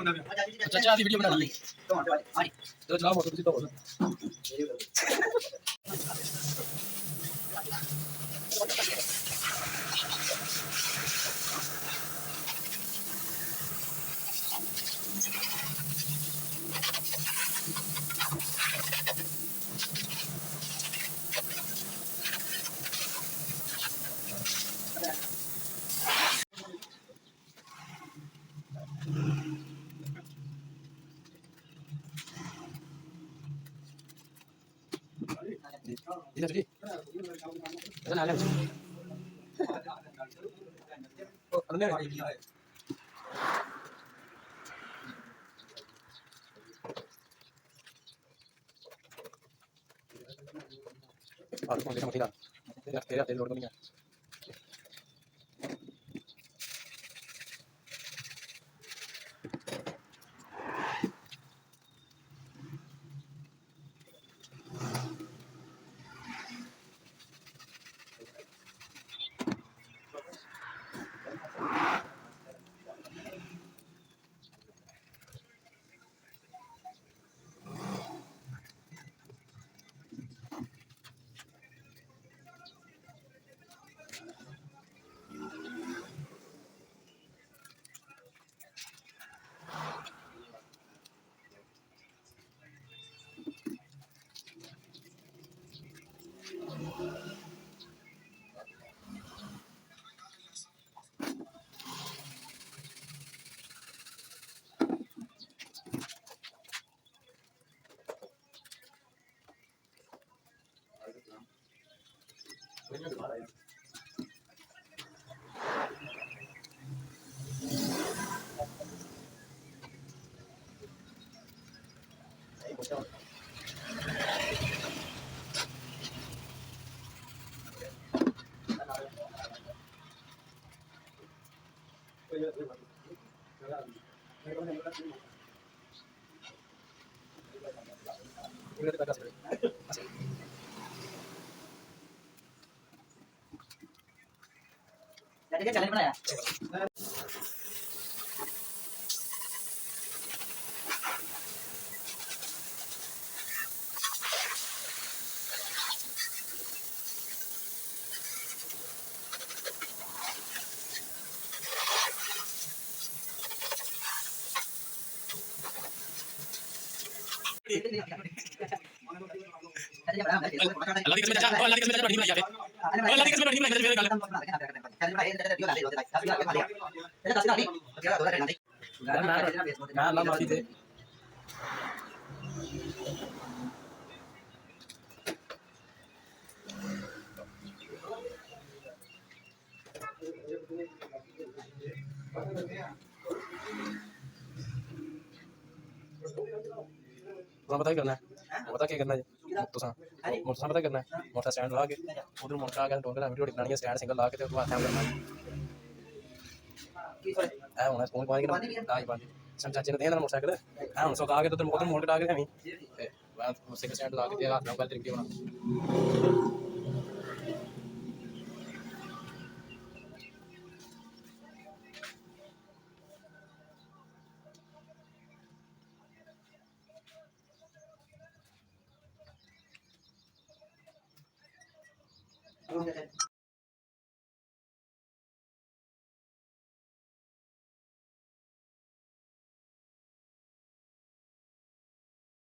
चाचा दी वीडियो बना ली तो चलाओ फोटो तुसी तो Ini tadi. Ada alam. Oh, ada ni. Aku mau lihat tidak. Tidak telur ni. Jadi kan jalan mana ya? Allah di kisah Allah di kisah berdiri lagi. Allah di kisah berdiri lagi dari kalau. Nah, lama sih deh. पता क्या करना है पता क्या करना है motor पता करना है मोटर स्टैंड ला के उधर मोटर आ गया डोंगर वीडियो बनानी है स्टैंड सिंगल ला के तो हाथ करना है होना स्कूल पानी के आई पानी सम चाचे ने देना मोटरसाइकिल है हम सो आ के तो उधर मोड़ के आ गए हम बात सिंगल स्टैंड ला के हाथ में कर तरीके बना